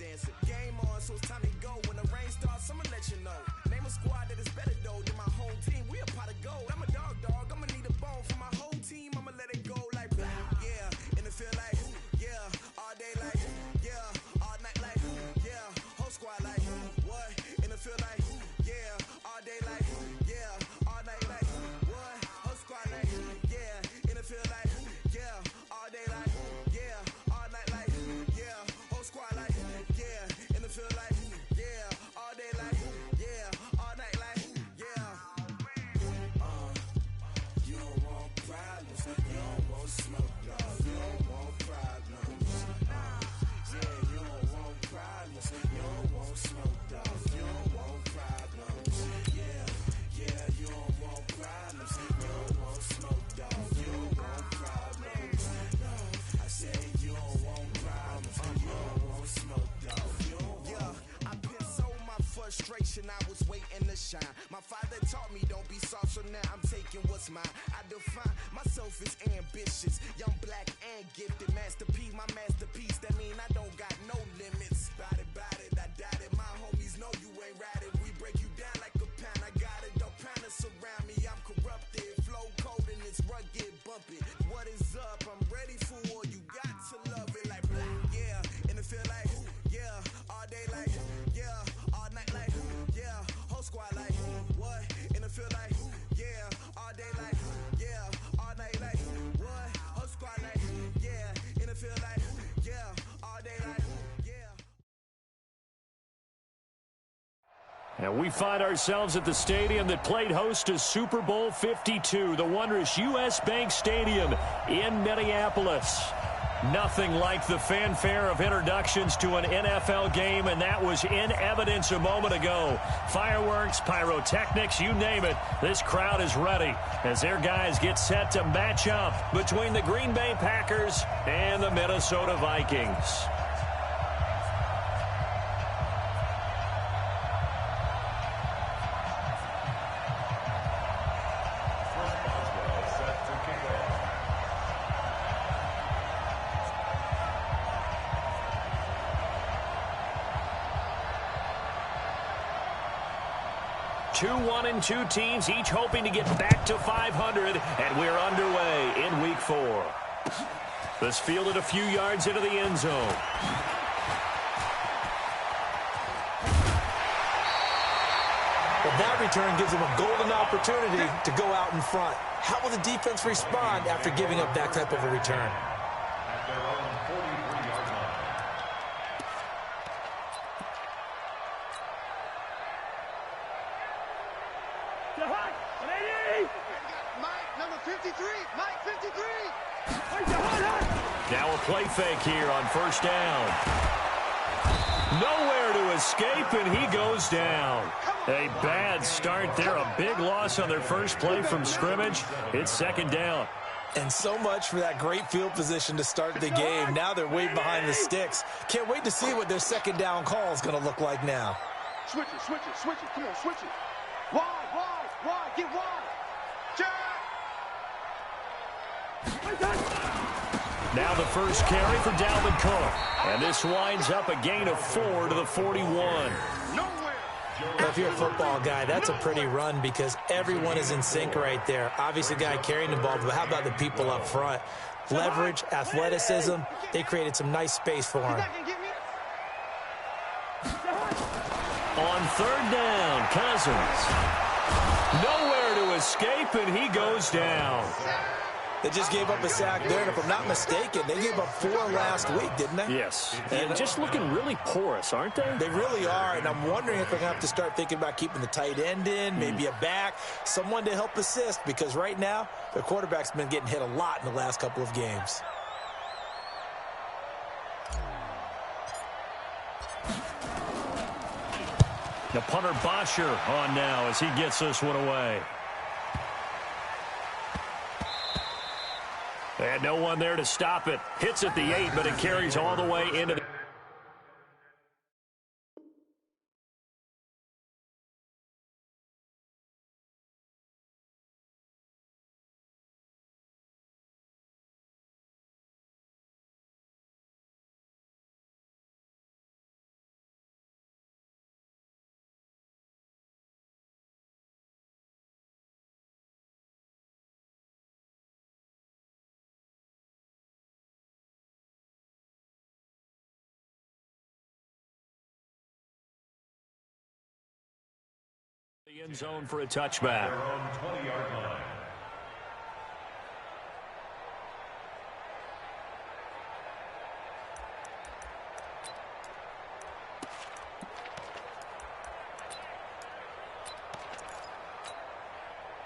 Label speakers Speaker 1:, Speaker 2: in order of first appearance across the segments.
Speaker 1: dancing. Game on, so it's time to go. When the rain starts, I'ma let you know. Name a squad that is better though than my home team. We a pot of gold. I'm a dog. I'ma need a bone for my whole team. I'ma let it go like blah. Yeah, and it feel like yeah, all day like yeah, all night like yeah, whole squad like what? And it feel like yeah, all day like yeah, all night like what? Whole squad like yeah, and it feel like yeah, all day like yeah, all night like yeah, whole squad like yeah, and it feel like yeah, all day like yeah, all night like yeah. You don't want problems, you don't want smoke, dog. You don't want problems. Yeah, you don't want problems, you don't want smoke, dog. You don't want problems. Yeah, yeah, you don't want problems, you don't want smoke, dog. You don't want problems. No, I said you don't want problems, you don't want smoke, dog. You don't want. Yeah, I been so my frustration, I was waiting to shine. My father taught me don't be soft, so now I'm taking what's mine. I define myself as ambitious, young, black, and gifted. Masterpiece, my masterpiece. That mean I don't got no limits. Bout it, I doubt it. My homies know you ain't ratted. We break you down like a pound. I got it, don't pound to surround me. I'm corrupted, flow cold and it's rugged, bumpy. What is up? I'm ready for war. You got to love it like blah. Yeah, and it feel like yeah, all day like yeah, all night like yeah, whole squad like what? And it feel like yeah, all day like yeah, all night like what? Whole squad like yeah, and it feel like yeah, all day like yeah.
Speaker 2: And we find ourselves at the stadium that played host to Super Bowl 52, the wondrous U.S. Bank Stadium in Minneapolis. Nothing like the fanfare of introductions to an NFL game, and that was in evidence a moment ago. Fireworks, pyrotechnics, you name it. This crowd is ready as their guys get set to match up between the Green Bay Packers and the Minnesota Vikings. Two 1-2 teams, each hoping to get back to 500, and we're underway in Week 4. This fielded a few yards into the end zone.
Speaker 3: Well, that return gives them a golden opportunity to go out in front. How will the defense respond after giving up that type of a return?
Speaker 2: Now a play fake here on first down. Nowhere to escape, and he goes down. A bad start there, a big loss on their first play from scrimmage. It's second down.
Speaker 3: And so much for that great field position to start the game. Now they're way behind the sticks. Can't wait to see what their second down call is going to look like now.
Speaker 4: Switch it. Come on, switch it. Wide, get wide. Jack!
Speaker 2: Now the first carry for Dalvin Cook. And this winds up a gain of 4 to the 41.
Speaker 3: Well, if you're a football guy, that's a pretty run because everyone is in sync right there. Obviously, the guy carrying the ball, but how about the people up front? Leverage, athleticism, they created some nice space for him.
Speaker 2: On third down, Cousins. Nowhere to escape, and he goes down.
Speaker 3: They just gave up a sack there, and if I'm not mistaken, they gave up 4 last week, didn't they?
Speaker 2: Yes, and just looking really porous, aren't they?
Speaker 3: They really are, and I'm wondering if they're going to have to start thinking about keeping the tight end in, maybe a back, someone to help assist, because right now, their quarterback's been getting hit a lot in the last couple of games.
Speaker 2: The punter Bosher on now as he gets this one away. And no one there to stop it. Hits at the 8, but it carries all the way into the The end zone for a touchback.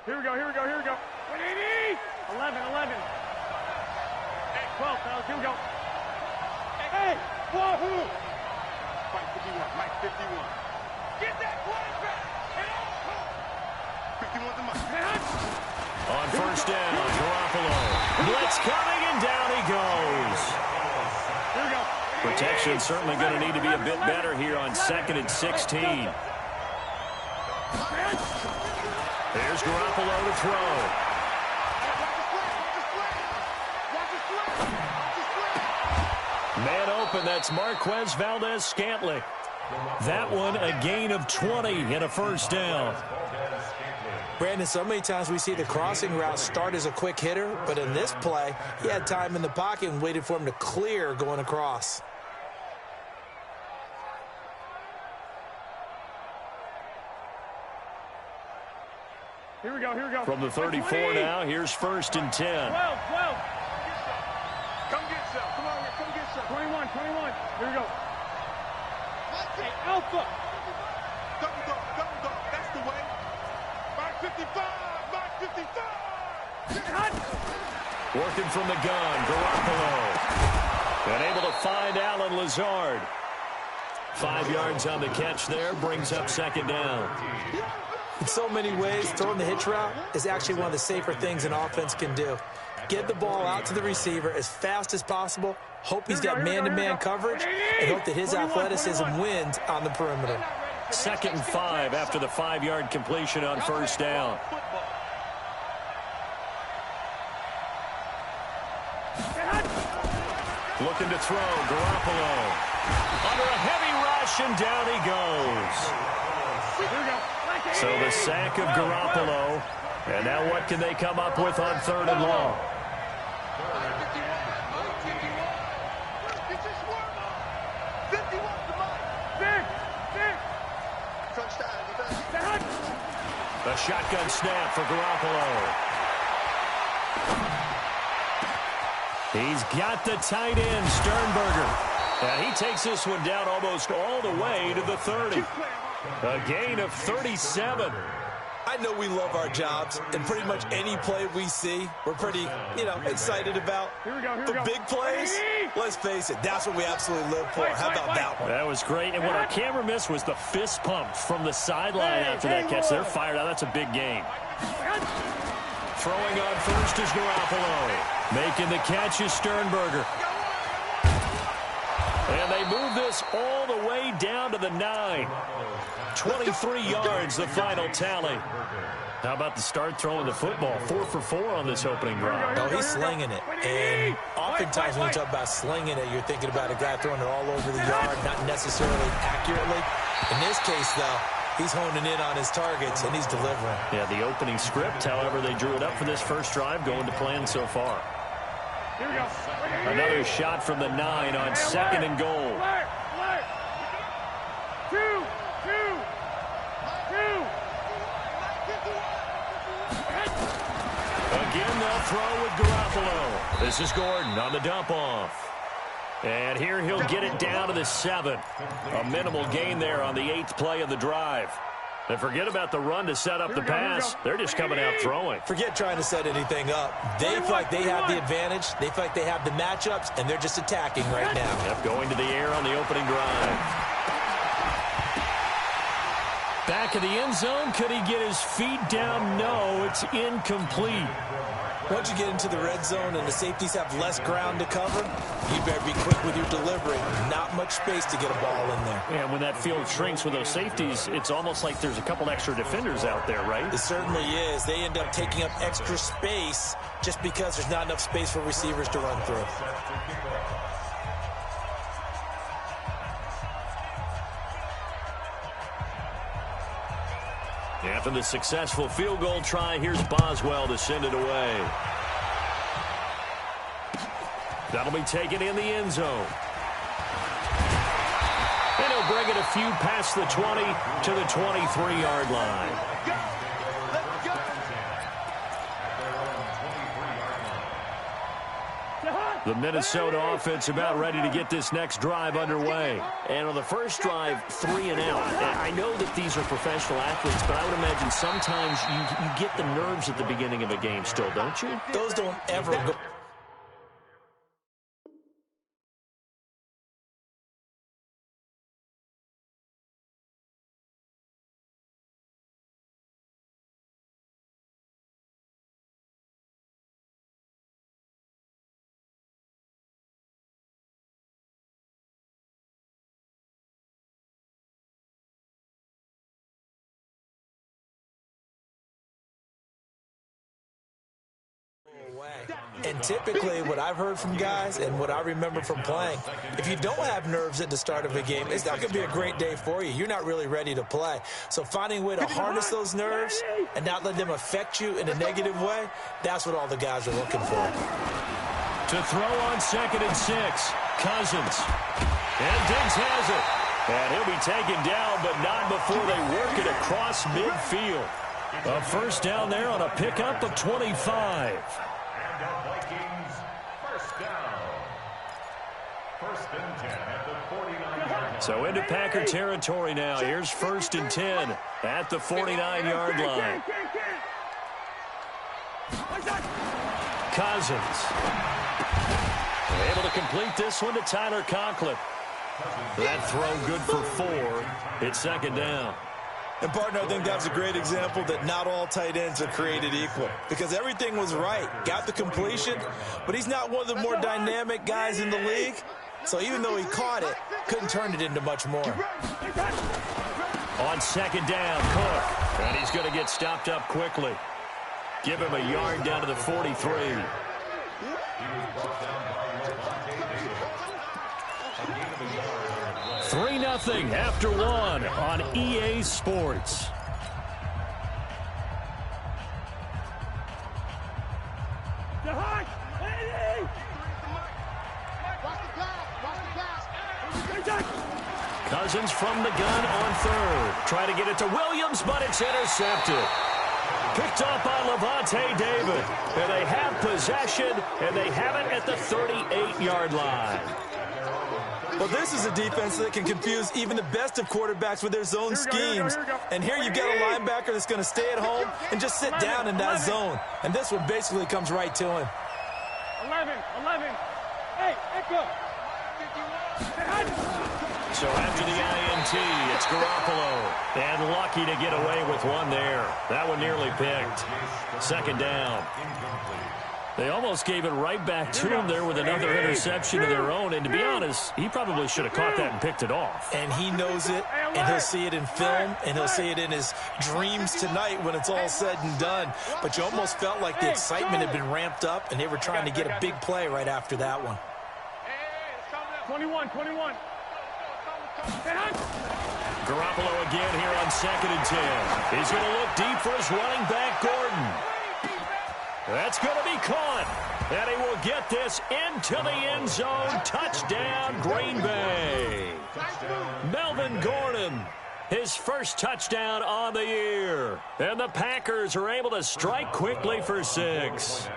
Speaker 4: Here we go, here we go, here we go. 180! 11, 11. Hey, 12, fellas, here we go. Hey, wahoo! Mike 51, Mike 51. Get that quarterback! 51 to Mike.
Speaker 2: On first down, Garoppolo. Blitz coming, and down he goes.
Speaker 4: Here we go.
Speaker 2: Protection certainly going to need to be a bit better here on 2nd and 16. Here's Garoppolo to throw. Man open, that's Marquez Valdez-Scantling. That one a gain of 20 and a first down.
Speaker 3: Brandon, so many times we see the crossing route start as a quick hitter, but in this play, he had time in the pocket and waited for him to clear going across.
Speaker 4: Here we go, here we go.
Speaker 2: From the 34 now, here's 1st and 10.
Speaker 4: 12, 12. Come get some. Come on, come get some. 21, 21. Here we go. Hey, Alpha. Double dog. That's the way. Mark 55, Mark 55.
Speaker 2: Working from the gun, Garoppolo. And able to find Alan Lazard. 5 yards on the catch there, brings up 2nd down.
Speaker 3: In so many ways, throwing the hitch route is actually one of the safer things an offense can do. Get the ball out to the receiver as fast as possible, hope he's got man-to-man coverage, and hope that his athleticism wins on the perimeter.
Speaker 2: 2nd and 5 after the 5-yard completion on first down. Looking to throw, Garoppolo. Under a heavy rush, and down he goes. So the sack of Garoppolo. And now what can they come up with on 3rd and long? A shotgun snap for Garoppolo. He's got the tight end, Sternberger. And he takes this one down almost all the way to the 30. A gain of 37.
Speaker 3: I know we love our jobs, and pretty much any play we see, we're pretty, excited about.
Speaker 4: Here we go, here
Speaker 3: the
Speaker 4: we go.
Speaker 3: big plays, let's face it, that's what we absolutely live for. How about that one?
Speaker 2: That was great. And what our camera missed was the fist pump from the sideline after that catch. They're fired out. That's a big game. Throwing on first is Garoppolo. Making the catch is Sternberger. And they move this all the way down to the 9. 23 yards, the final tally. How about the start throwing the football? 4 for 4 on this opening drive.
Speaker 3: Oh, he's slinging it. And oftentimes when you talk about slinging it, you're thinking about a guy throwing it all over the yard, not necessarily accurately. In this case, though, he's honing in on his targets, and he's delivering.
Speaker 2: Yeah, the opening script, however, they drew it up for this first drive, going to plan so far.
Speaker 4: Here we go.
Speaker 2: Another shot from the 9 on 2nd and goal.
Speaker 4: Two.
Speaker 2: Again, they'll throw with Garoppolo. This is Gordon on the dump off. And here he'll get it down to the 7. A minimal gain there on the 8th play of the drive. And forget about the run to set up the pass. They're just coming out throwing.
Speaker 3: Forget trying to set anything up. They feel like they have the advantage. They feel like they have the matchups, and they're just attacking right now.
Speaker 2: Yep, going to the air on the opening drive. Back of the end zone. Could he get his feet down? No, it's incomplete.
Speaker 3: Once you get into the red zone and the safeties have less ground to cover, you better be quick with your delivery. Not much space to get a ball in there.
Speaker 2: Yeah, when that field shrinks with those safeties, it's almost like there's a couple extra defenders out there, right?
Speaker 3: It certainly is. They end up taking up extra space just because there's not enough space for receivers to run through.
Speaker 2: After the successful field goal try, here's Boswell to send it away. That'll be taken in the end zone. And he'll bring it a few past the 20 to the 23-yard line.
Speaker 4: go. Let's go.
Speaker 2: The Minnesota offense about ready to get this next drive underway.
Speaker 5: And on the first drive, 3 and out. And I know that these are professional athletes, but I would imagine sometimes you get the nerves at the beginning of a game still, don't you?
Speaker 3: Those don't ever go. And typically what I've heard from guys and what I remember from playing, if you don't have nerves at the start of a game, it's not going to be a great day for you. You're not really ready to play. So finding a way to harness those nerves and not let them affect you in a negative way, that's what all the guys are looking for.
Speaker 2: To throw on 2nd and 6, Cousins. And Diggs has it. And he'll be taken down, but not before they work it across midfield. A first down there on a pickup of 25. So into Packer territory now. Here's 1st and 10 at the 49-yard line. Cousins. Able to complete this one to Tyler Conklin. That throw good for 4. It's 2nd down.
Speaker 3: And, partner, I think that's a great example that not all tight ends are created equal because everything was right. Got the completion, but he's not one of the more dynamic guys in the league. So even though he caught it, couldn't turn it into much more.
Speaker 2: On 2nd down, Cook. And he's going to get stopped up quickly. Give him a yard down to the 43. 3-0 after 1 on EA Sports. Cousins from the gun on 3rd. Try to get it to Williams, but it's intercepted. Picked off by Levante David. And they have possession, and they have it at the 38-yard line.
Speaker 3: Well, this is a defense that can confuse even the best of quarterbacks with their zone schemes. And here you've got a linebacker that's going to stay at home and just sit down in that zone. And this one basically comes right to him.
Speaker 4: 11. Hey, Echo.
Speaker 2: So after the INT, it's Garoppolo. And lucky to get away with one there. That one nearly picked. 2nd down. They almost gave it right back to him there with another interception of their own. And to be honest, he probably should have caught that and picked it off.
Speaker 3: And he knows it, and he'll see it in film, and he'll see it in his dreams tonight when it's all said and done. But you almost felt like the excitement had been ramped up, and they were trying to get a big play right after that one.
Speaker 4: 21.
Speaker 2: Garoppolo again here on 2nd and 10. He's going to look deep for his running back, Gordon. That's going to be caught. And he will get this into the end zone. Touchdown, Green Bay. Melvin Gordon, his first touchdown on the year. And the Packers are able to strike quickly for 6.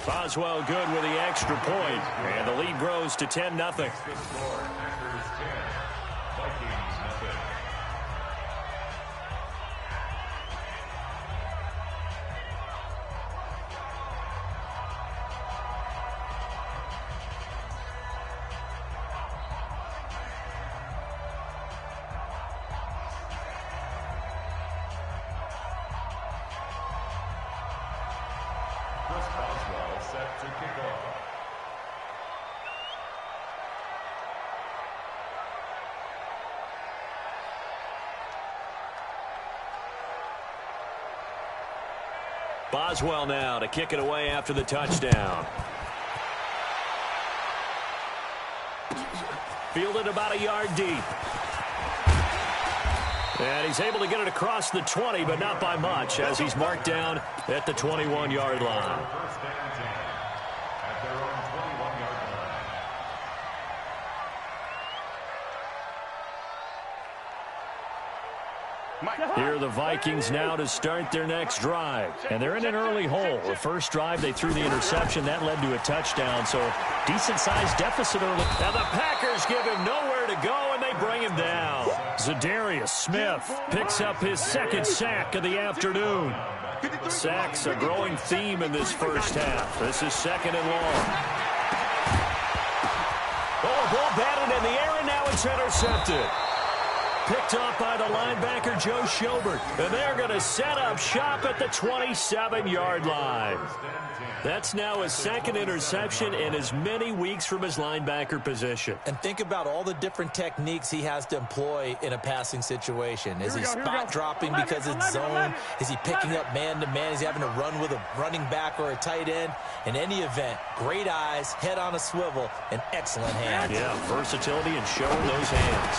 Speaker 2: Boswell good with the extra point, and the lead grows to 10-0. Boswell now to kick it away after the touchdown. Fielded about a yard deep. And he's able to get it across the 20, but not by much, as he's marked down at the 21-yard line. Here are the Vikings now to start their next drive. And they're in an early hole. The first drive, they threw the interception. That led to a touchdown, so decent-sized deficit early. Now the Packers give him nowhere to go, and they bring him down. Zadarius Smith picks up his second sack of the afternoon. Sacks a growing theme in this first half. This is second and long. Oh, ball batted in the air, and now it's intercepted. Picked up by the linebacker, Joe Schobert. And they're going to set up shop at the 27-yard line. That's now his second interception in as many weeks from his linebacker position.
Speaker 3: And think about all the different techniques he has to employ in a passing situation. Is he spot dropping because it's zone? Is he picking up man-to-man? Is he having to run with a running back or a tight end? In any event, great eyes, head on a swivel, and excellent hands.
Speaker 2: Yeah, versatility and showing those hands.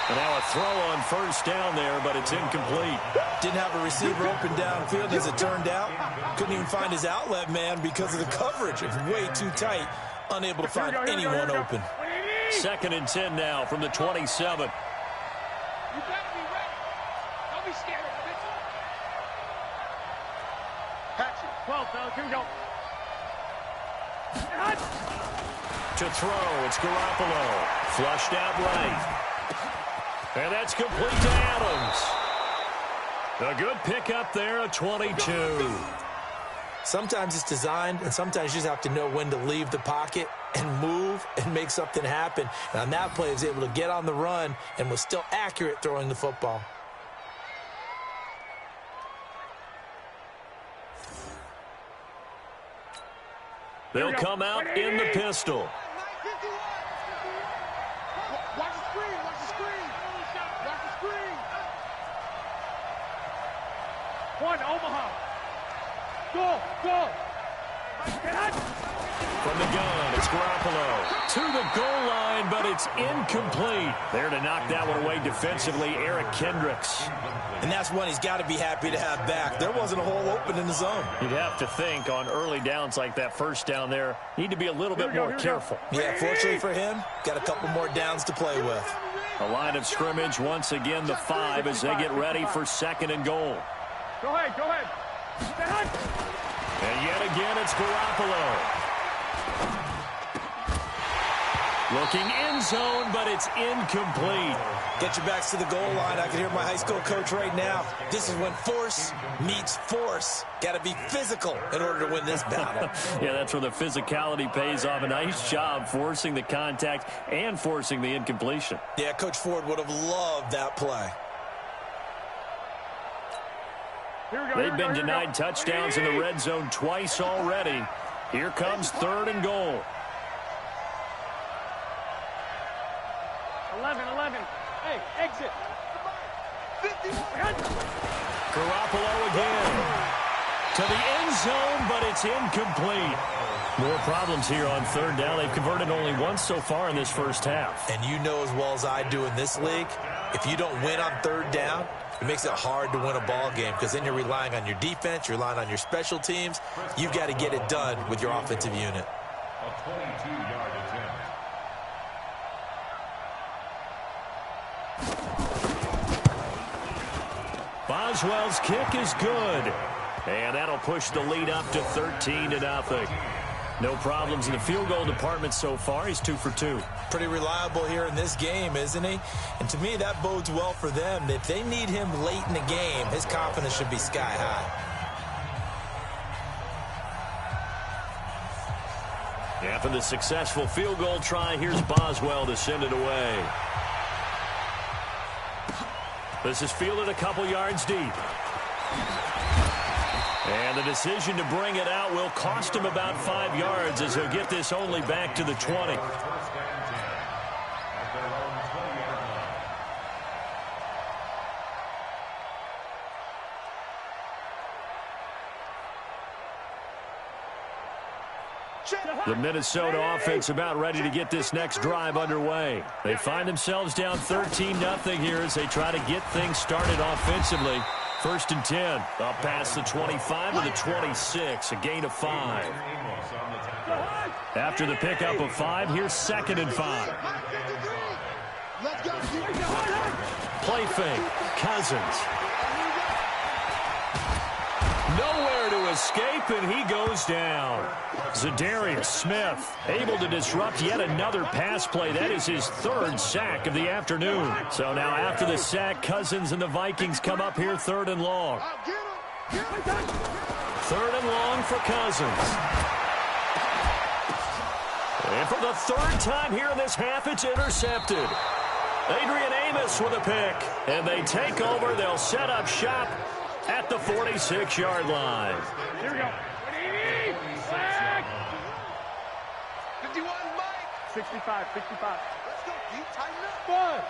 Speaker 2: And now a throw on first down there, but it's incomplete.
Speaker 3: Didn't have a receiver open downfield as it turned out. Couldn't even find his outlet man because of the coverage. It's way too tight. Unable to find anyone open.
Speaker 2: Second and 10 now from the 27.
Speaker 4: You better be ready. Don't be scared of it. Action. 12, fellas. Here we go.
Speaker 2: To throw, it's Garoppolo. Flushed out right. And that's complete to Adams. A good pickup there at 22.
Speaker 3: Sometimes it's designed, and sometimes you just have to know when to leave the pocket and move and make something happen. And on that play, he was able to get on the run and was still accurate throwing the football.
Speaker 2: They'll come out in the pistol.
Speaker 4: Watch the screen. Watch the screen. Watch the screen. One, Omaha. Go.
Speaker 2: From the gun, it's Garoppolo. To the goal line, but it's incomplete. There to knock that one away defensively, Eric Kendricks.
Speaker 3: And that's one he's got to be happy to have back. There wasn't a hole open in the zone.
Speaker 2: You'd have to think on early downs like that first down there, need to be a little bit more careful.
Speaker 3: Yeah, fortunately for him, got a couple more downs to play with.
Speaker 2: A line of scrimmage, once again the 5 as they get ready for second and goal.
Speaker 4: Go ahead.
Speaker 2: And yet again, it's Garoppolo. Looking end zone, but it's incomplete.
Speaker 3: Get your backs to the goal line. I can hear my high school coach right now. This is when force meets force. Got to be physical in order to win this battle.
Speaker 2: Yeah, that's where the physicality pays off. A nice job forcing the contact and forcing the incompletion.
Speaker 3: Yeah, Coach Ford would have loved that play.
Speaker 2: They've been denied touchdowns in the red zone twice already. Here comes third and goal.
Speaker 4: 11. Hey, exit. 51.
Speaker 2: Garoppolo again. To the end zone, but it's incomplete. More problems here on third down. They've converted only once so far in this first half.
Speaker 3: And you know as well as I do in this league, if you don't win on third down, it makes it hard to win a ball game because then you're relying on your defense, you're relying on your special teams. You've got to get it done with your offensive unit.
Speaker 6: A 22-yard attempt.
Speaker 2: Boswell's kick is good. And that'll push the lead up to 13-0. No problems in the field goal department so far. He's 2 for 2.
Speaker 3: Pretty reliable here in this game, isn't he? And to me, that bodes well for them. If they need him late in the game, his confidence should be sky high.
Speaker 2: After the successful field goal try, here's Boswell to send it away. This is fielded a couple yards deep. And the decision to bring it out will cost him about 5 yards as he'll get this only back to the 20. The Minnesota offense about ready to get this next drive underway. They find themselves down 13-0 here as they try to get things started offensively. 1st and 10. Up past the 25 to the 26. A gain of 5. After the pickup of 5, here's 2nd and 5. Play fake. Cousins. Nowhere to escape, and he goes down. Zadarius Smith able to disrupt yet another pass play. That is his 3rd sack of the afternoon. So now after the sack, Cousins and the Vikings come up here 3rd and long. 3rd and long for Cousins. And for the 3rd time here in this half, it's intercepted. Adrian Amos with a pick. And they take over. They'll set up shop at the 46-yard line.
Speaker 4: Here we go. 51, Mike. 65, 65. Let's go, deep, tighten up. Bud.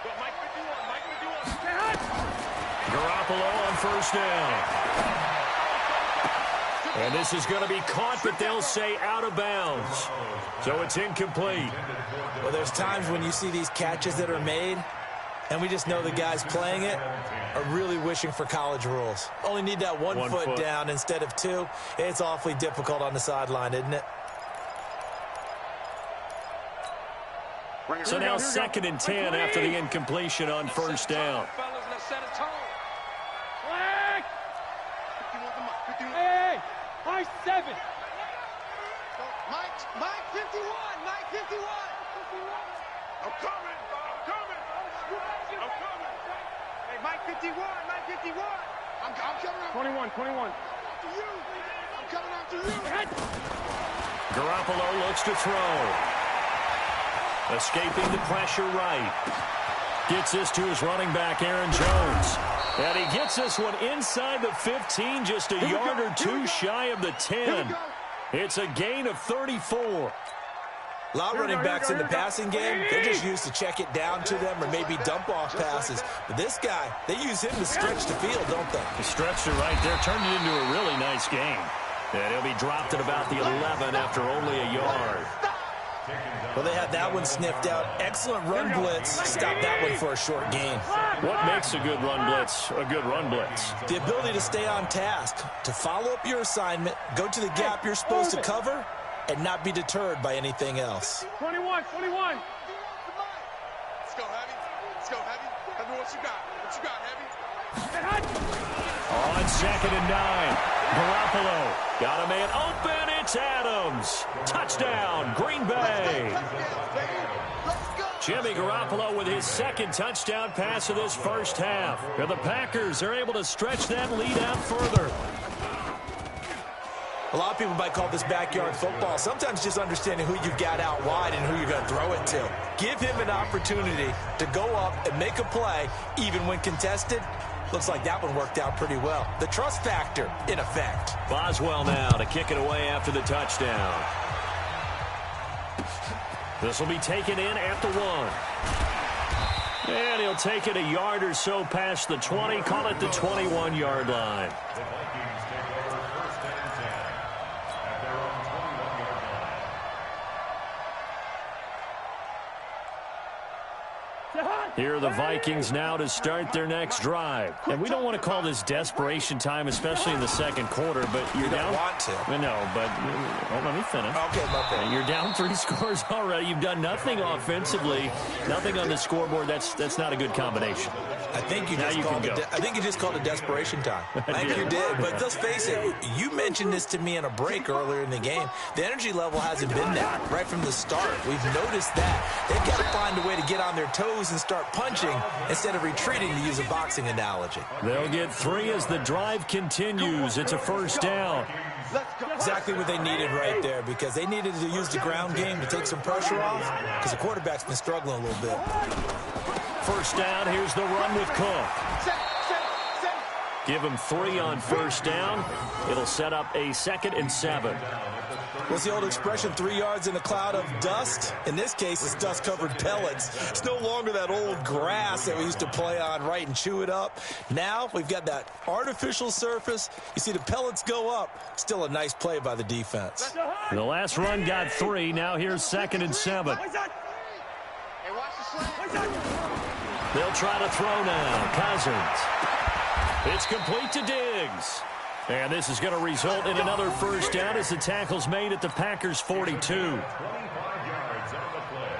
Speaker 4: Go, Mike 51,
Speaker 2: Garoppolo on 1st down. And this is going to be caught, but they'll say out of bounds. So it's incomplete.
Speaker 3: Well, there's times when you see these catches that are made, and we just know the guys playing it are really wishing for college rules. Only need that one foot down instead of 2. It's awfully difficult on the sideline, isn't it?
Speaker 2: So now 2nd and 10 after the incompletion on 1st down.
Speaker 4: Hey, Mike 7. Mike 51, Mike 51. I'm coming. Hey, Mike 51, Mike 51. I'm coming up. 21. I'm coming after you.
Speaker 2: Garoppolo looks to throw. Escaping the pressure right. Gets this to his running back, Aaron Jones. And he gets this one inside the 15, just a yard or 2 shy of the 10. It's a gain of 34.
Speaker 3: A lot of running backs in the passing game, they're just used to check it down to them or maybe dump off passes. But this guy, they use him to stretch the field, don't they?
Speaker 2: He stretched it right there, turned it into a really nice game. And he'll be dropped at about the 11 after only a yard.
Speaker 3: Well, they had that one sniffed out. Excellent run blitz. Stop that one for a short gain.
Speaker 2: What makes a good run blitz a good run blitz?
Speaker 3: The ability to stay on task, to follow up your assignment, go to the gap you're supposed to cover, and not be deterred by anything else.
Speaker 4: 21. Let's go, Heavy. Heavy, what you got, Heavy?
Speaker 2: On 2nd and 9, Garoppolo got a man open. It's Adams. Touchdown, Green Bay. Jimmy Garoppolo with his 2nd touchdown pass of this 1st half. And the Packers are able to stretch that lead out further.
Speaker 3: A lot of people might call this backyard football. Sometimes just understanding who you've got out wide and who you're going to throw it to. Give him an opportunity to go up and make a play, even when contested. Looks like that one worked out pretty well. The trust factor, in effect.
Speaker 2: Boswell now to kick it away after the touchdown. This will be taken in at the 1. And he'll take it a yard or so past the 20, call it the 21-yard line. Here are the Vikings now to start their next drive. And we don't want to call this desperation time, especially in the 2nd quarter, but you're down.
Speaker 3: You don't want to.
Speaker 2: No, but let me finish.
Speaker 3: Okay, my bad.
Speaker 2: You're down 3 scores already. You've done nothing offensively, nothing on the scoreboard. That's not a good combination.
Speaker 3: I think you just called it desperation time. I think you did. But let's face it, you mentioned this to me in a break earlier in the game. The energy level hasn't been there right from the start. We've noticed that. They've got to find a way to get on their toes and start punching instead of retreating, to use a boxing analogy.
Speaker 2: They'll get 3 as the drive continues. It's a 1st down.
Speaker 3: Exactly what they needed right there, because they needed to use the ground game to take some pressure off, because the quarterback's been struggling a little bit.
Speaker 2: 1st down, here's the run with Cook. Give him 3 on 1st down. It'll set up a 2nd and 7.
Speaker 3: What's the old expression, 3 yards in a cloud of dust? In this case, it's dust-covered pellets. It's no longer that old grass that we used to play on, right, and chew it up. Now we've got that artificial surface. You see the pellets go up. Still a nice play by the defense.
Speaker 2: The last run got 3. Now here's 2nd and 7. They'll try to throw now. Cousins. It's complete to Diggs. And this is going to result in another first down as the tackle's made at the Packers' 42.
Speaker 6: 25 yards on the play.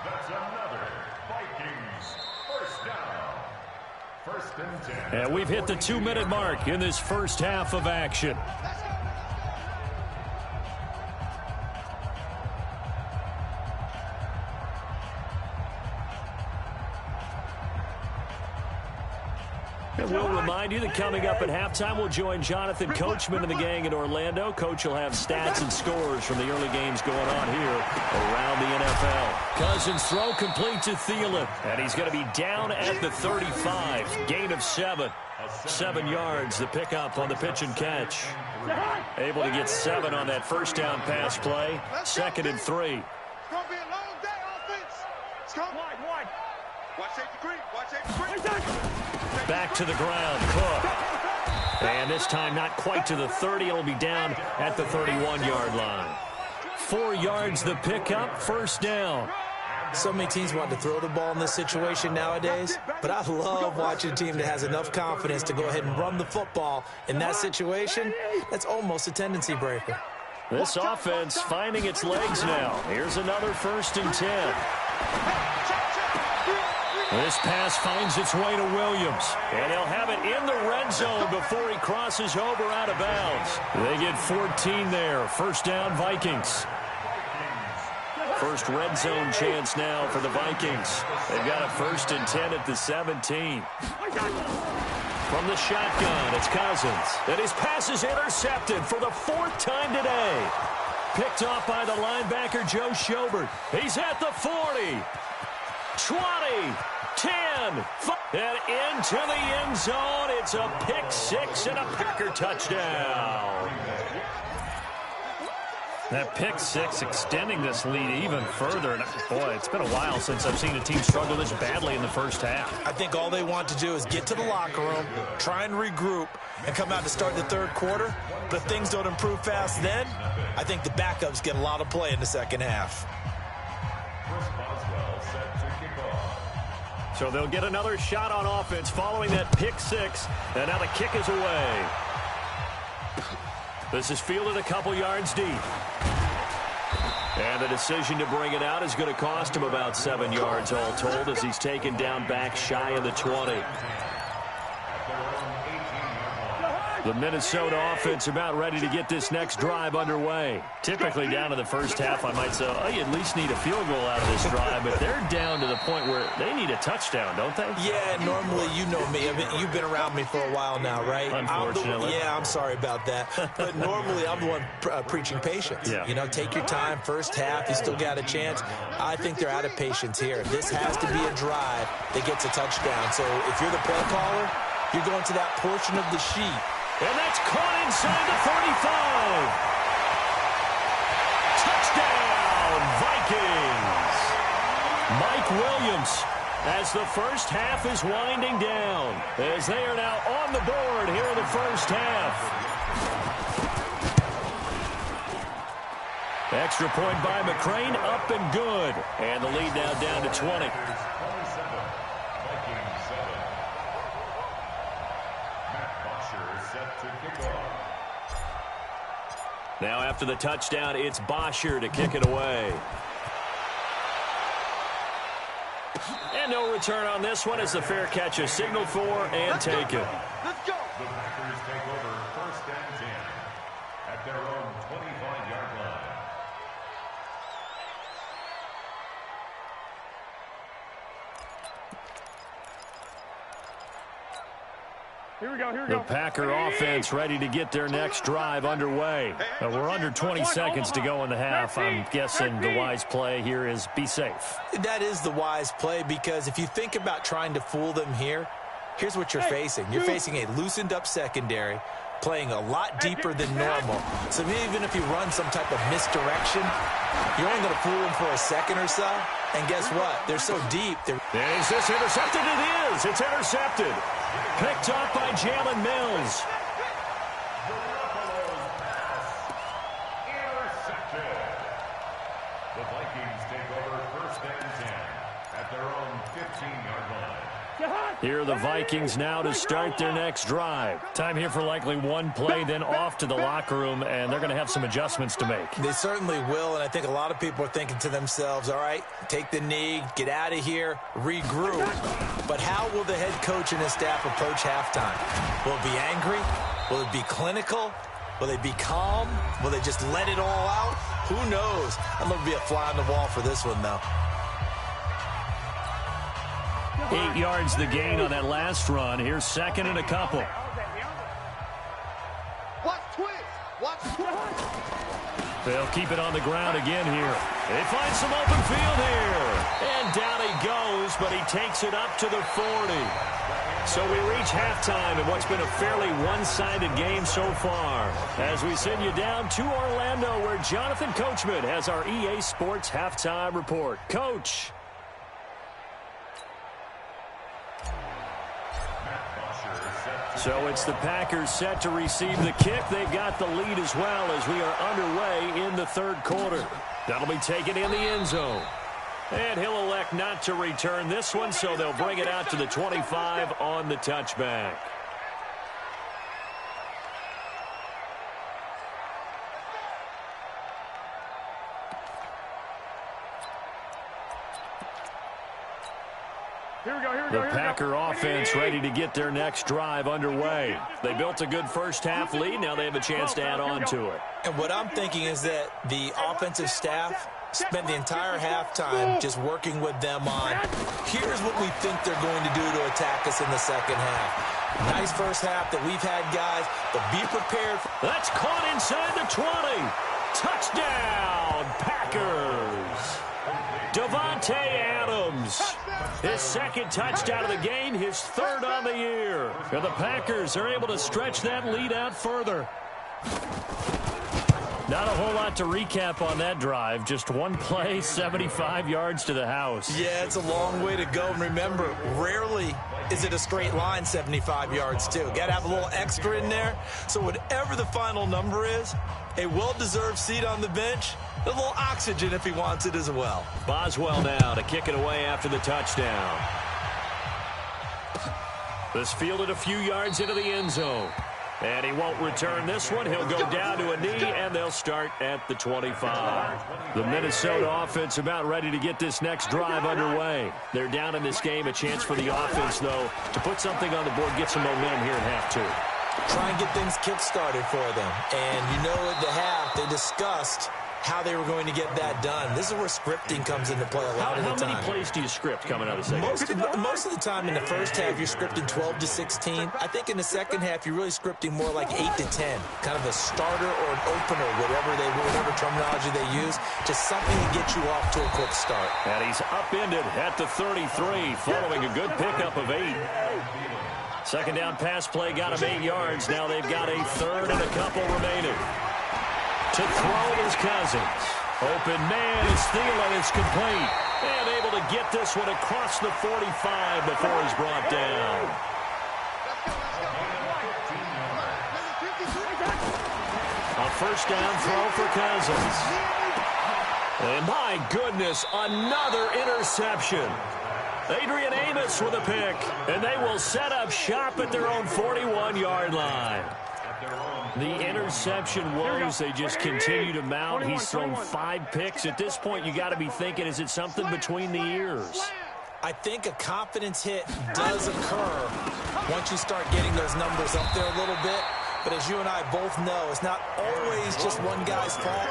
Speaker 6: That's another Vikings first down. 1st and 10.
Speaker 2: And we've hit the 2-minute mark in this first half of action. And we'll remind you that coming up at halftime, we'll join Jonathan Coachman and the gang in Orlando. Coach will have stats and scores from the early games going on here around the NFL. Cousins throw complete to Thielen, and he's going to be down at the 35. Gain of 7. 7 yards, the pickup on the pitch and catch. Able to get 7 on that first down pass play. 2nd and 3.
Speaker 4: It's going to be a long day, offense. It's coming. Wide. Watch safety green. Watch safety green.
Speaker 2: Back to the ground, Cook. And this time not quite to the 30. It'll be down at the 31-yard line. 4 yards the pickup, first down.
Speaker 3: So many teams want to throw the ball in this situation nowadays, but I love watching a team that has enough confidence to go ahead and run the football. In that situation, that's almost a tendency breaker.
Speaker 2: This offense finding its legs now. Here's another 1st and 10. This pass finds its way to Williams, and they'll have it in the red zone before he crosses over out of bounds. They get 14 there. First down, Vikings. First red zone chance now for the Vikings. They've got a 1st and 10 at the 17. From the shotgun, it's Cousins. And his pass is intercepted for the 4th time today. Picked off by the linebacker, Joe Schobert. He's at the 40. 20. 10, 5, and into the end zone. It's a pick 6 and a Packer touchdown. That pick 6 extending this lead even further. And boy, it's been a while since I've seen a team struggle this badly in the first half.
Speaker 3: I think all they want to do is get to the locker room, try and regroup, and come out to start the 3rd quarter. But if things don't improve fast then, I think the backups get a lot of play in the 2nd half.
Speaker 2: So they'll get another shot on offense following that pick 6. And now the kick is away. This is fielded a couple yards deep. And the decision to bring it out is going to cost him about 7 yards all told as he's taken down back shy of the 20. The Minnesota offense about ready to get this next drive underway. Typically down to the first half, I might say, oh, you at least need a field goal out of this drive, but they're down to the point where they need a touchdown, don't they?
Speaker 3: Yeah, normally, you know me. I mean, you've been around me for a while now, right?
Speaker 2: Unfortunately.
Speaker 3: I'm sorry about that. But normally, I'm the one preaching patience.
Speaker 2: Yeah.
Speaker 3: You know, take your time. First half, you still got a chance. I think they're out of patience here. This has to be a drive that gets a touchdown. So if you're the play caller, you're going to that portion of the sheet.
Speaker 2: And that's caught inside the 35. Touchdown, Vikings. Mike Williams as the first half is winding down, as they are now on the board here in the first half. Extra point by McCrane, up and good. And the lead now down to 20. Now after the touchdown, it's Bosher to kick it away. And no return on this one as the fair catch is signaled for and taken.
Speaker 4: Let's go.
Speaker 6: The Packers take over 1st and 10 at their own 25-yard line.
Speaker 4: Here we go.
Speaker 2: The Packer offense ready to get their next drive underway. We're under 20 seconds to go in the half. I'm guessing the wise play here is be safe.
Speaker 3: That is the wise play, because if you think about trying to fool them here, here's what you're facing. You're facing a loosened up secondary playing a lot deeper than normal. So even if you run some type of misdirection, you're only going to fool them for a second or so. And guess what? They're so deep.
Speaker 2: Is this intercepted? It is. It's intercepted. Picked up by Jalen Mills.
Speaker 6: Intercepted. The Vikings take over first and 10 at their own 15-yard line.
Speaker 2: Here are the Vikings now to start their next drive. Time here for likely one play, then off to the locker room, and they're going to have some adjustments to make.
Speaker 3: They certainly will, and I think a lot of people are thinking to themselves, all right, take the knee, get out of here, regroup. But how will the head coach and his staff approach halftime? Will it be angry? Will it be clinical? Will they be calm? Will they just let it all out? Who knows? I'm going to be a fly on the wall for this one, though.
Speaker 2: 8 yards the gain on that last run. Here's second and a couple.
Speaker 4: Watch twist. Watch twist.
Speaker 2: They'll keep it on the ground again here. They find some open field here. And down he goes, but he takes it up to the 40. So we reach halftime in what's been a fairly one-sided game so far. As we send you down to Orlando, where Jonathan Coachman has our EA Sports halftime report. Coach. So it's the Packers set to receive the kick. They've got the lead as well as we are underway in the third quarter. That'll be taken in the end zone. And he'll elect not to return this one, so they'll bring it out to the 25 on the touchback. The Packer offense ready to get their next drive underway. They built a good first half lead. Now they have a chance to add on to it.
Speaker 3: And what I'm thinking is that the offensive staff spent the entire halftime just working with them on, here's what we think they're going to do to attack us in the second half. Nice first half that we've had, guys, but be prepared.
Speaker 2: That's caught inside the 20. Touchdown, Packers. Davante Adams. His second touchdown of the game, his third on the year. And the Packers are able to stretch that lead out further. Not a whole lot to recap on that drive. Just one play, 75 yards to the house.
Speaker 3: Yeah, it's a long way to go. And remember, rarely is it a straight line 75 yards, too. Got to have a little extra in there. So whatever the final number is, a well-deserved seat on the bench, a little oxygen if he wants it as well.
Speaker 2: Boswell now to kick it away after the touchdown. This fielded a few yards into the end zone. And he won't return this one. He'll go down to a knee, and they'll start at the 25. The Minnesota offense about ready to get this next drive underway. They're down in this game. A chance for the offense, though, to put something on the board, get some momentum here in half two.
Speaker 3: Try and get things kick-started for them. And you know at the half, they discussed how they were going to get that done. This is where scripting comes into play a lot of the time.
Speaker 2: How many plays do you script coming out of the second?
Speaker 3: Most of the time in the first half, you're scripting 12 to 16. I think in the second half, you're really scripting more like 8 to 10. Kind of a starter or an opener, whatever terminology they use. Just something to get you off to a quick start.
Speaker 2: And he's upended at the 33, following a good pickup of 8. Second down pass play got him 8 yards. Now they've got a third and a couple remaining. To throw is Cousins. Open man is Thielen. It's complete. And able to get this one across the 45 before he's brought down. A first down throw for Cousins. And my goodness, another interception. Adrian Amos with a pick. And they will set up shop at their own 41-yard line. The interception woes, they just continue to mount. He's thrown 5 picks. At this point, you got to be thinking, is it something between the ears?
Speaker 3: I think a confidence hit does occur once you start getting those numbers up there a little bit. But as you and I both know, it's not always just one guy's fault.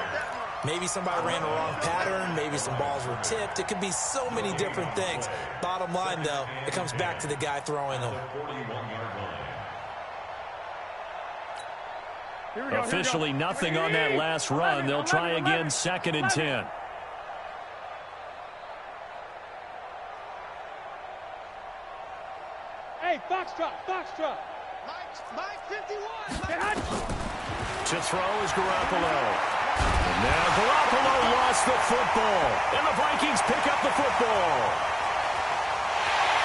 Speaker 3: Maybe somebody ran a wrong pattern. Maybe some balls were tipped. It could be so many different things. Bottom line, though, it comes back to the guy throwing them.
Speaker 2: Officially nothing on that last run. They'll try again, 2nd and 10.
Speaker 4: Hey, Foxtrot, Foxtrot. Mike 51.
Speaker 2: To throw is Garoppolo. And now Garoppolo lost the football. And the Vikings pick up the football.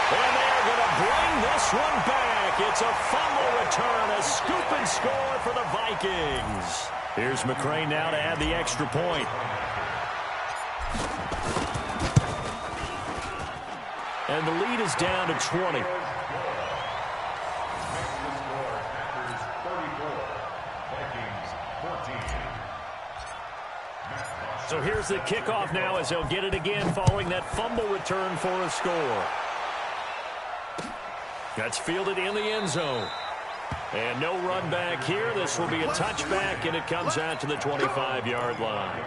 Speaker 2: And they are going to bring this one back. It's a fumble return, a scoop and score for the Vikings. Here's McCray now to add the extra point. And the lead is down to 20. So here's the kickoff now as they'll get it again following that fumble return for a score. That's fielded in the end zone. And no run back here. This will be a touchback, and it comes out to the 25-yard line.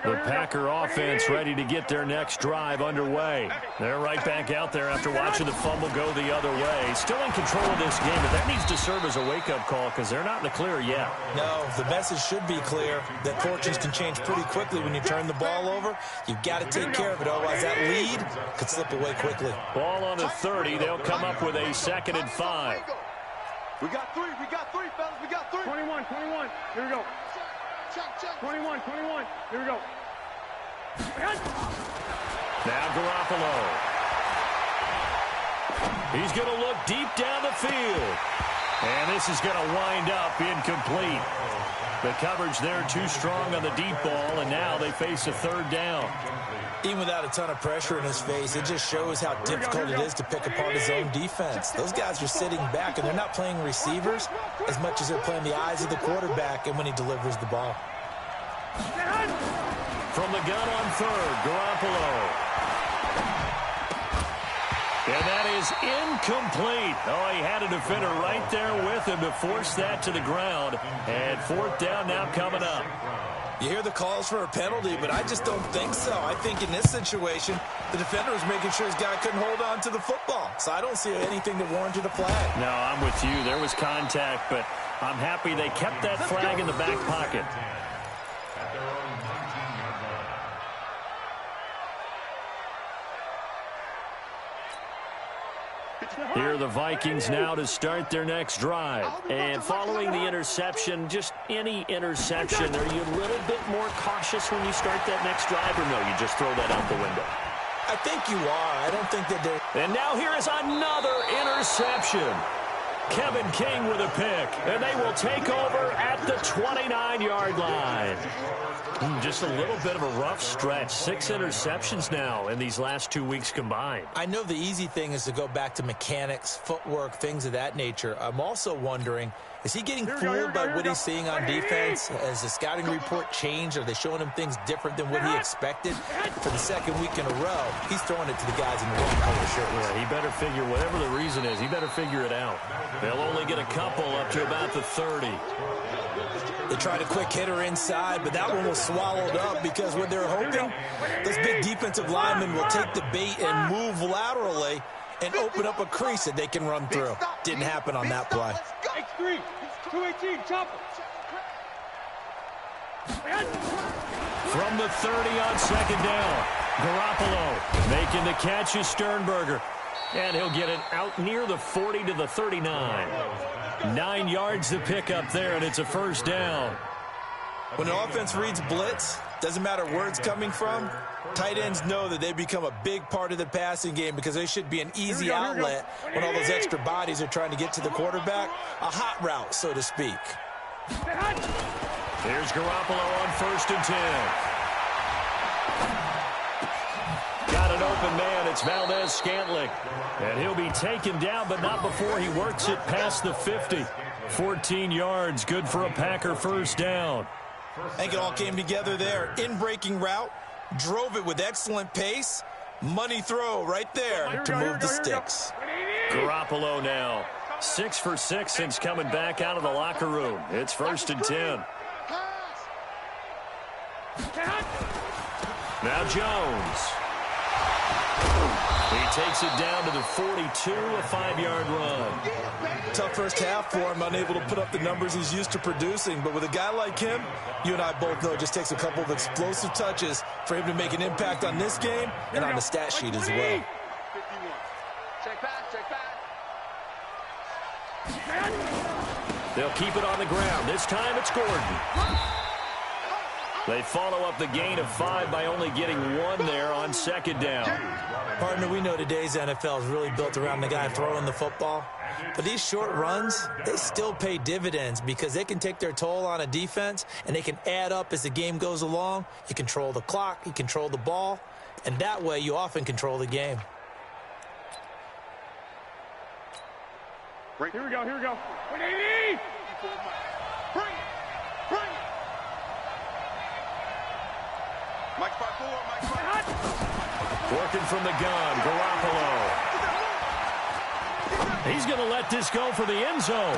Speaker 2: The Packer offense ready to get their next drive underway. They're right back out there after watching the fumble go the other way. Still in control of this game, but that needs to serve as a wake-up call because they're not in the clear yet.
Speaker 3: No, the message should be clear that fortunes can change pretty quickly when you turn the ball over. You've got to take care of it, otherwise that lead could slip away quickly.
Speaker 2: Ball on the 30. They'll come up with a 2nd and 5.
Speaker 4: We got three, fellas. We got three. 21. Here we go. Check. 21. Here we go.
Speaker 2: Now Garoppolo. He's going to look deep down the field. And this is going to wind up incomplete. The coverage there too strong on the deep ball, and now they face a 3rd down.
Speaker 3: Even without a ton of pressure in his face, it just shows how difficult it is to pick apart his own defense. Those guys are sitting back, and they're not playing receivers as much as they're playing the eyes of the quarterback and when he delivers the ball.
Speaker 2: From the gun on 3rd, Garoppolo. And that is incomplete. Oh, he had a defender right there with him to force that to the ground. And 4th down now coming up.
Speaker 3: You hear the calls for a penalty, but I just don't think so. I think in this situation, the defender was making sure his guy couldn't hold on to the football. So I don't see anything that warranted a flag.
Speaker 2: No, I'm with you. There was contact, but I'm happy they kept that flag in the back pocket. Here are the Vikings now to start their next drive. And following the interception, just any interception, are you a little bit more cautious when you start that next drive, or no, you just throw that out the window?
Speaker 3: I think you are. I don't think that they're...
Speaker 2: And now here is another interception. Kevin King with a pick, and they will take over at the 29-yard line. Just a little bit of a rough stretch. 6 interceptions now in these last 2 weeks combined.
Speaker 3: I know the easy thing is to go back to mechanics, footwork, things of that nature. I'm also wondering, is he getting fooled by what he's seeing on defense? Has the scouting report changed? Are they showing him things different than what he expected? For the 2nd week in a row, he's throwing it to the guys in the wrong color shirts.
Speaker 2: Yeah, he better figure, whatever the reason is, he better figure it out. They'll only get a couple up to about the 30.
Speaker 3: They tried a quick hitter inside, but that one was swallowed up because what they're hoping, those big defensive linemen will take the bait and move laterally and open up a crease that they can run through. Didn't happen on that play.
Speaker 4: X3, 218, chopper.
Speaker 2: From the 30 on 2nd down, Garoppolo making the catch is Sternberger. And he'll get it out near the 40 to the 39. 9 yards to pick up there, and it's a 1st down.
Speaker 3: When an offense reads blitz, doesn't matter where it's coming from, tight ends know that they become a big part of the passing game because they should be an easy outlet when all those extra bodies are trying to get to the quarterback. A hot route, so to speak.
Speaker 2: Here's Garoppolo on 1st and 10. Got an open man. It's Valdez-Scantling. And he'll be taken down, but not before he works it past the 50. 14 yards, good for a Packer 1st down.
Speaker 3: I think it all came together there. In-breaking route, drove it with excellent pace. Money throw right there to move the sticks.
Speaker 2: Garoppolo now. 6 for 6 since coming back out of the locker room. It's 1st and 10. Now Jones. He takes it down to the 42, a 5-yard run.
Speaker 3: tough first half for him, unable to put up the numbers he's used to producing. But with a guy like him, you and I both know it just takes a couple of explosive touches for him to make an impact on this game and on the stat sheet as well.
Speaker 4: 51. Check back, check back.
Speaker 2: They'll keep it on the ground. This time it's Gordon. They follow up the gain of 5 by only getting 1 there on second down.
Speaker 3: Partner, we know today's NFL is really built around the guy throwing the football. But these short runs, they still pay dividends because they can take their toll on a defense, and they can add up as the game goes along. You control the clock, you control the ball, and that way you often control the game.
Speaker 4: Here we go, here we go. 180! Bring it! Bring it! Mike 5-4, Mike 5.
Speaker 2: Working from the gun, Garoppolo. He's going to let this go for the end zone.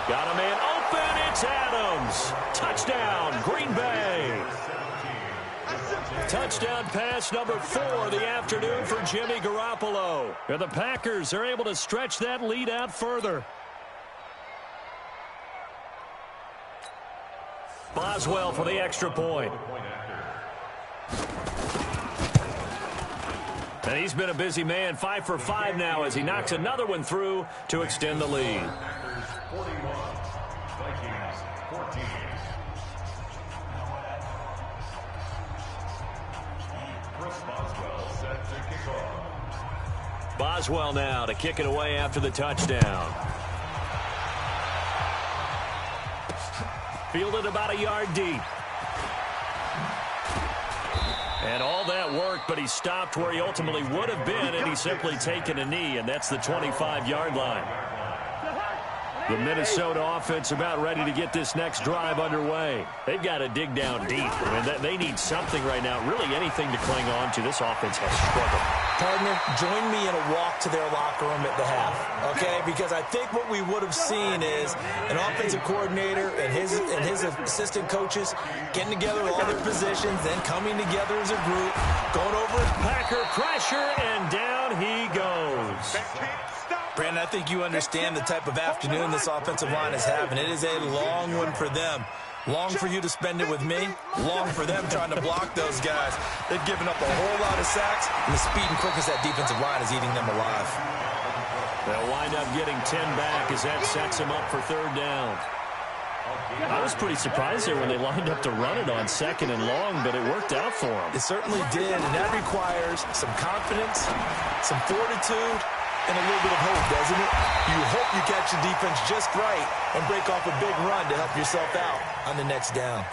Speaker 2: Got a man open, it's Adams. Touchdown, Green Bay. Touchdown pass number 4 of the afternoon for Jimmy Garoppolo. And the Packers are able to stretch that lead out further. Boswell for the extra point. And he's been a busy man, 5 for 5 now as he knocks another one through to extend the lead.
Speaker 6: Packers 41, Vikings 14. Chris Boswell set to kick off.
Speaker 2: Boswell now to kick it away after the touchdown. Fielded about a yard deep. And all that work, but he stopped where he ultimately would have been, and he's simply taken a knee, and that's the 25-yard line. The Minnesota offense about ready to get this next drive underway. They've got to dig down deep. I mean, they need something right now, really anything to cling on to. This offense has struggled.
Speaker 3: Partner, join me in a walk to their locker room at the half, okay? Because I think what we would have seen is an offensive coordinator and his assistant coaches getting together all their positions, then coming together as a group, going over
Speaker 2: Packer pressure, and down he goes.
Speaker 3: Brandon, I think you understand the type of afternoon this offensive line is having. It is a long one for them. Long for you to spend it with me. Long for them trying to block those guys. They've given up a whole lot of sacks, and the speed and quickness that defensive line is eating them alive.
Speaker 2: They'll wind up getting 10 back as that sets them up for third down. I was pretty surprised there when they lined up to run it on second and long, but it worked out for them.
Speaker 3: It certainly did, and that requires some confidence, some fortitude, and a little bit of hope, doesn't it? You hope you catch the defense just right and break off a big run to help yourself out on the next down.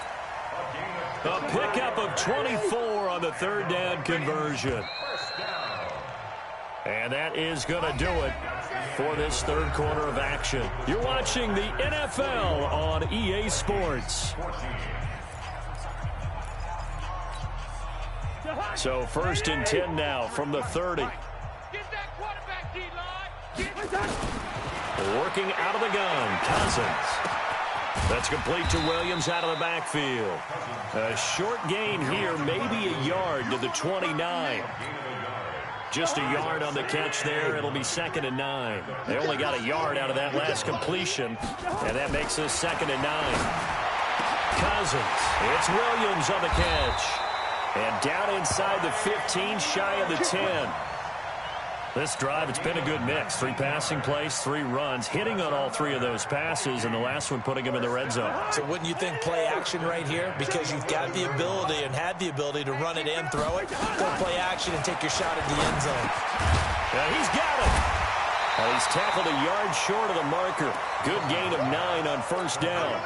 Speaker 2: A pickup of 24 on the third down conversion. And that is going to do it for this third quarter of action. You're watching the NFL on EA Sports. So 1st and 10 now from the 30. Working out of the gun, Cousins. That's complete to Williams out of the backfield. A short gain here, maybe a yard to the 29. Just a yard on the catch there. It'll be 2nd and 9. They only got a yard out of that last completion, and that makes this 2nd and 9. Cousins. It's Williams on the catch. And down inside the 15, shy of the 10. This drive, it's been a good mix. 3 passing plays, 3 runs, hitting on all 3 of those passes, and the last one putting him in the red zone.
Speaker 3: So wouldn't you think play action right here? Because you've got the ability and had the ability to run it and throw it. Go play action and take your shot at the end zone.
Speaker 2: He's got it. Well, he's tackled a yard short of the marker. Good gain of 9 on 1st down.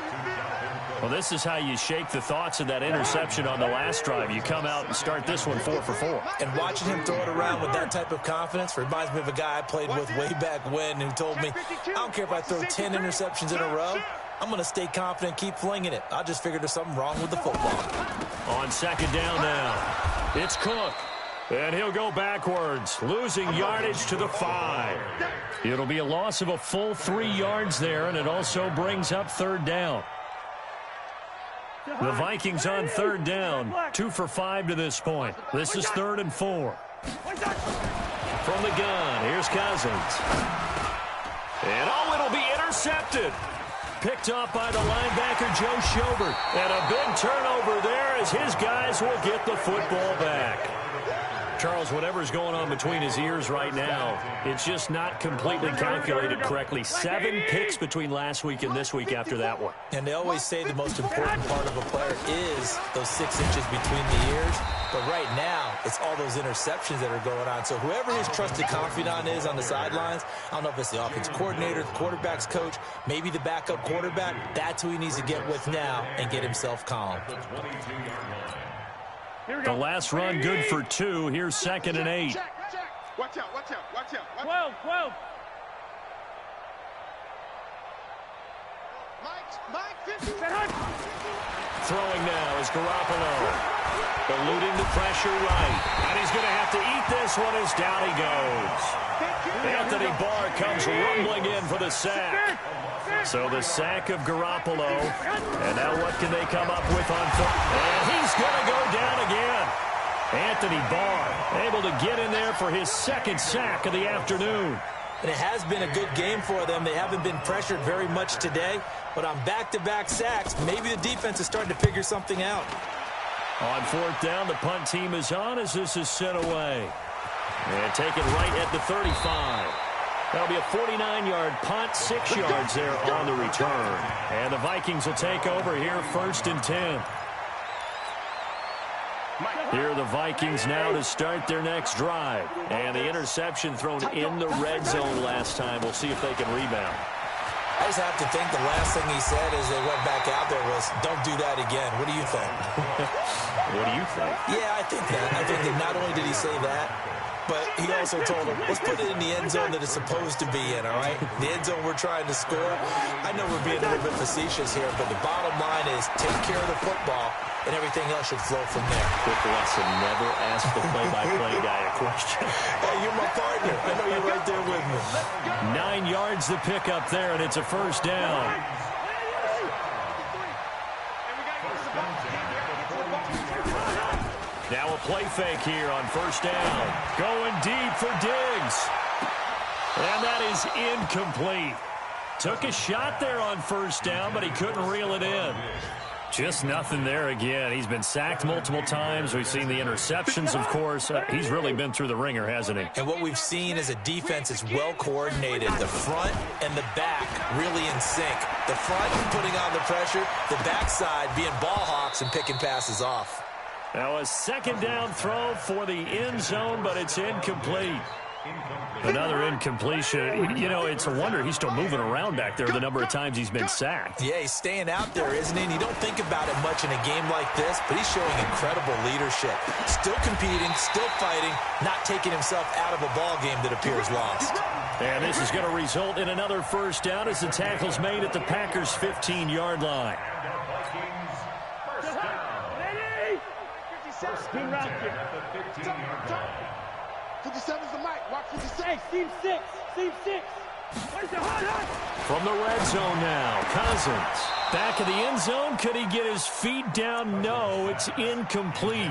Speaker 2: Well, this is how you shake the thoughts of that interception on the last drive. You come out and start this one 4 for 4.
Speaker 3: And watching him throw it around with that type of confidence reminds me of a guy I played with way back when who told me, I don't care if I throw 10 interceptions in a row. I'm going to stay confident, keep flinging it. I just figured there's something wrong with the football.
Speaker 2: On 2nd down now, it's Cook. And he'll go backwards, losing yardage to the 5. It'll be a loss of a full 3 yards there, and it also brings up 3rd down. The Vikings on 3rd down, 2 for 5 to this point. This is 3rd and 4. From the gun, here's Cousins. And it'll be intercepted. Picked off by the linebacker, Joe Schobert. And a big turnover there as his guys will get the football back. Charles, whatever's going on between his ears right now, it's just not completely calculated correctly. 7 picks between last week and this week after that one.
Speaker 3: And they always say the most important part of a player is those 6 inches between the ears. But right now, it's all those interceptions that are going on. So whoever his trusted confidant is on the sidelines, I don't know if it's the offensive coordinator, the quarterback's coach, maybe the backup quarterback, that's who he needs to get with now and get himself calm.
Speaker 2: The last run good for 2. Here's 2nd and 8.
Speaker 4: Watch out, watch out, watch out.
Speaker 7: 12.
Speaker 4: Mike, 50.
Speaker 2: Throwing now is Garoppolo. Eluding the pressure right. And he's going to have to eat this one as down he goes. Anthony Barr comes rumbling in for the sack. So the sack of Garoppolo. And now what can they come up with on foot? And he's going to go down again. Anthony Barr able to get in there for his 2nd sack of the afternoon.
Speaker 3: And it has been a good game for them. They haven't been pressured very much today. But on back-to-back sacks, maybe the defense is starting to figure something out.
Speaker 2: On 4th down, the punt team is on as this is sent away. And taken right at the 35. That'll be a 49-yard punt, 6 yards there on the return. And the Vikings will take over here, 1st and 10. Here are the Vikings now to start their next drive. And the interception thrown in the red zone last time. We'll see if they can rebound.
Speaker 3: I just have to think the last thing he said as they went back out there was, don't do that again. What do you think?
Speaker 2: What do you think?
Speaker 3: Yeah, I think that. I think that not only did he say that, but he also told him, let's put it in the end zone that it's supposed to be in, all right? The end zone we're trying to score. I know we're being a little bit facetious here, but the bottom line is take care of the football, and everything else should flow from there.
Speaker 2: Quick lesson, never ask the play-by-play guy a question.
Speaker 3: Hey, you're my partner. I know you're right there with me.
Speaker 2: 9 yards to pick up there, and it's a 1st down. Now a play fake here on 1st down. Going deep for Diggs. And that is incomplete. Took a shot there on 1st down, but he couldn't reel it in. Just nothing there again. He's been sacked multiple times. We've seen the interceptions, of course. He's really been through the ringer, hasn't he?
Speaker 3: And what we've seen is a defense that's well coordinated. The front and the back really in sync. The front putting on the pressure, the backside being ball hawks and picking passes off.
Speaker 2: Now a 2nd down throw for the end zone, but it's incomplete. Another incompletion. You know, it's a wonder he's still moving around back there the number of times he's been sacked.
Speaker 3: Yeah, he's staying out there, isn't he? And you don't think about it much in a game like this, but he's showing incredible leadership. Still competing, still fighting, not taking himself out of a ball game that appears lost.
Speaker 2: And this is going to result in another 1st down as the tackle's made at the Packers' 15-yard line.
Speaker 4: Good route here. 57's the mic. Watch 56. Hey, Steve 6. Steve 6.
Speaker 2: From the red zone now, Cousins. Back of the end zone. Could he get his feet down? No, it's incomplete.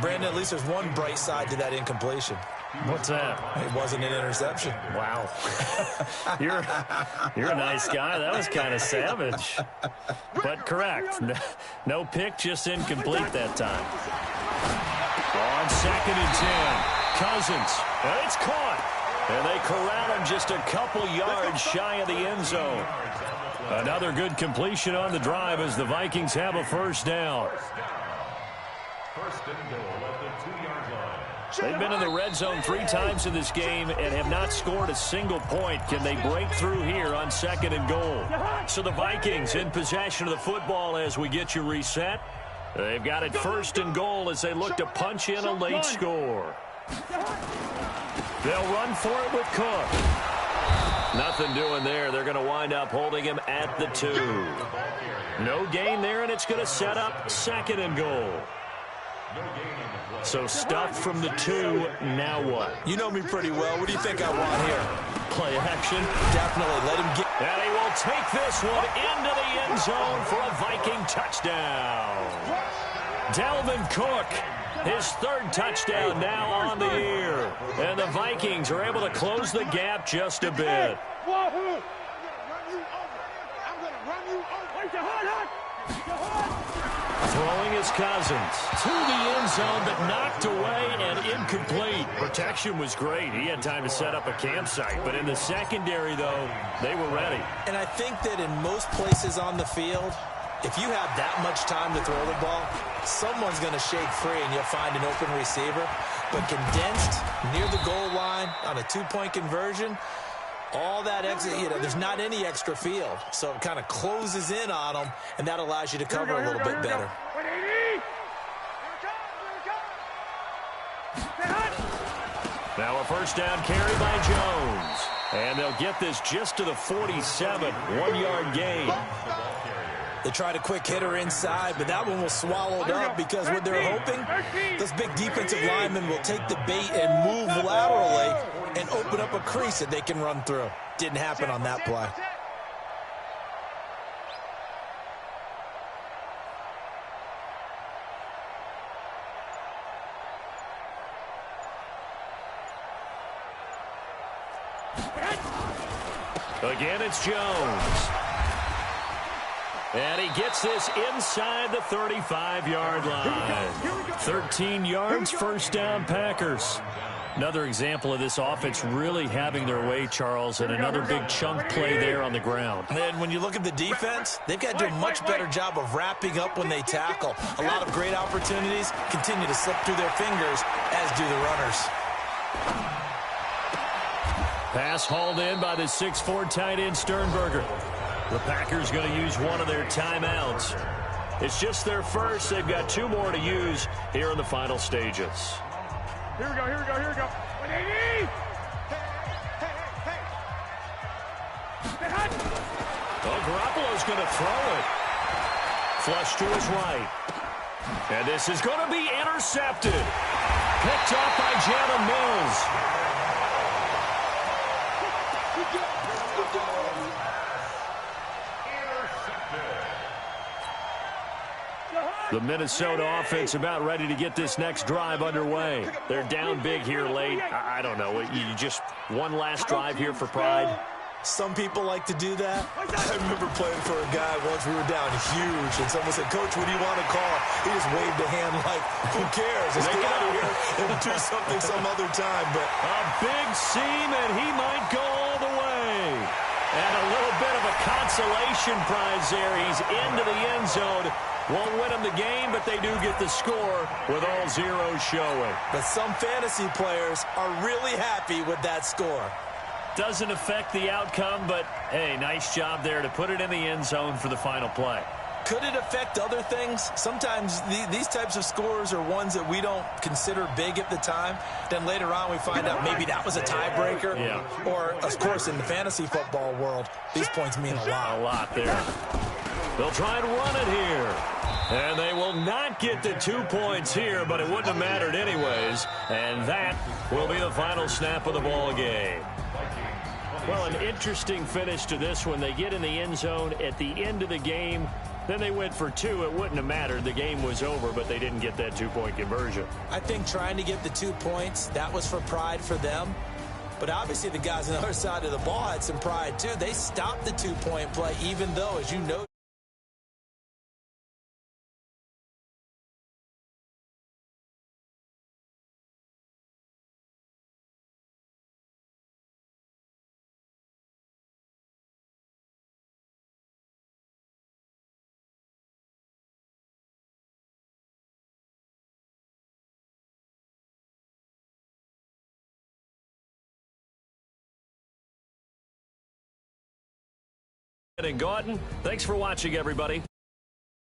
Speaker 3: Brandon, at least there's one bright side to that incompletion.
Speaker 2: What's that?
Speaker 3: It wasn't an interception.
Speaker 2: Wow. You're a nice guy. That was kind of savage. But correct. No pick, just incomplete that time. On 2nd and 10, Cousins. And it's caught. And they corral him just a couple yards shy of the end zone. Another good completion on the drive as the Vikings have a 1st down.
Speaker 6: 1st and goal at the 2-yard line.
Speaker 2: They've been in the red zone 3 times in this game and have not scored a single point. Can they break through here on 2nd and goal? So the Vikings in possession of the football as we get you reset. They've got it 1st and goal as they look to punch in a late score. They'll run for it with Cook. Nothing doing there. They're going to wind up holding him at the 2. No gain there, and it's going to set up 2nd and goal. So stuffed from the 2, now what?
Speaker 3: You know me pretty well. What do you think I want here?
Speaker 2: Play action.
Speaker 3: Definitely. Let him get...
Speaker 2: And he will take this one into the end zone for a Viking touchdown. Dalvin Cook, his 3rd touchdown now on the year. And the Vikings are able to close the gap just a bit. Throwing his Cousins to the end zone, but knocked away and incomplete. Protection was great. He had time to set up a campsite. But in the secondary, though, they were ready.
Speaker 3: And I think that in most places on the field, if you have that much time to throw the ball, someone's going to shake free and you'll find an open receiver. But condensed near the goal line on a two-point conversion, all that extra, there's not any extra field. So it kind of closes in on them, and that allows you to cover a little bit better.
Speaker 2: Now a first down carry by Jones. And they'll get this just to the 47, 1-yard gain.
Speaker 3: They tried a quick hitter inside, but that one was swallowed up because what they're hoping, those big defensive linemen will take the bait and move laterally and open up a crease that they can run through. Didn't happen on that play.
Speaker 2: Again, it's Jones. And he gets this inside the 35-yard line. 13 yards, first down, Packers. Another example of this offense really having their way, Charles, and another big chunk play there on the ground.
Speaker 3: And when you look at the defense, they've got to do a much better job of wrapping up when they tackle. A lot of great opportunities continue to slip through their fingers, as do the runners.
Speaker 2: Pass hauled in by the 6'4" tight end Sternberger. The Packers going to use one of their timeouts. It's just their first. They've got 2 more to use here in the final stages.
Speaker 4: Here we go.
Speaker 2: Well, Garoppolo's going to throw it. Flush to his right. And this is going to be intercepted. Picked off by Jalen Mills. The Minnesota offense about ready to get this next drive underway. They're down big here late. I don't know. You just one last drive here for pride.
Speaker 3: Some people like to do that. I remember playing for a guy once. We were down huge, and someone said, "Coach, what do you want to call?" He just waved a hand like, "Who cares? Let's get out of here and do something some other time." But
Speaker 2: a big seam, and he might go all the way. And a little bit of a consolation prize there. He's into the end zone. Won't win them the game, but they do get the score with all zeros showing.
Speaker 3: But some fantasy players are really happy with that score.
Speaker 2: Doesn't affect the outcome, but, hey, nice job there to put it in the end zone for the final play.
Speaker 3: Could it affect other things? Sometimes these types of scores are ones that we don't consider big at the time. Then later on we find out maybe that was a tiebreaker.
Speaker 2: Yeah.
Speaker 3: Or, of course, in the fantasy football world, these points mean a lot.
Speaker 2: A lot there. They'll try and run it here. And they will not get the 2 points here, but it wouldn't have mattered anyways. And that will be the final snap of the ball game. Well, an interesting finish to this one. They get in the end zone at the end of the game. Then they went for 2. It wouldn't have mattered. The game was over, but they didn't get that 2-point conversion.
Speaker 3: I think trying to get the 2 points, that was for pride for them. But obviously the guys on the other side of the ball had some pride too. They stopped the 2-point play, even though, as you know,
Speaker 2: and Gautin. Thanks for watching, everybody.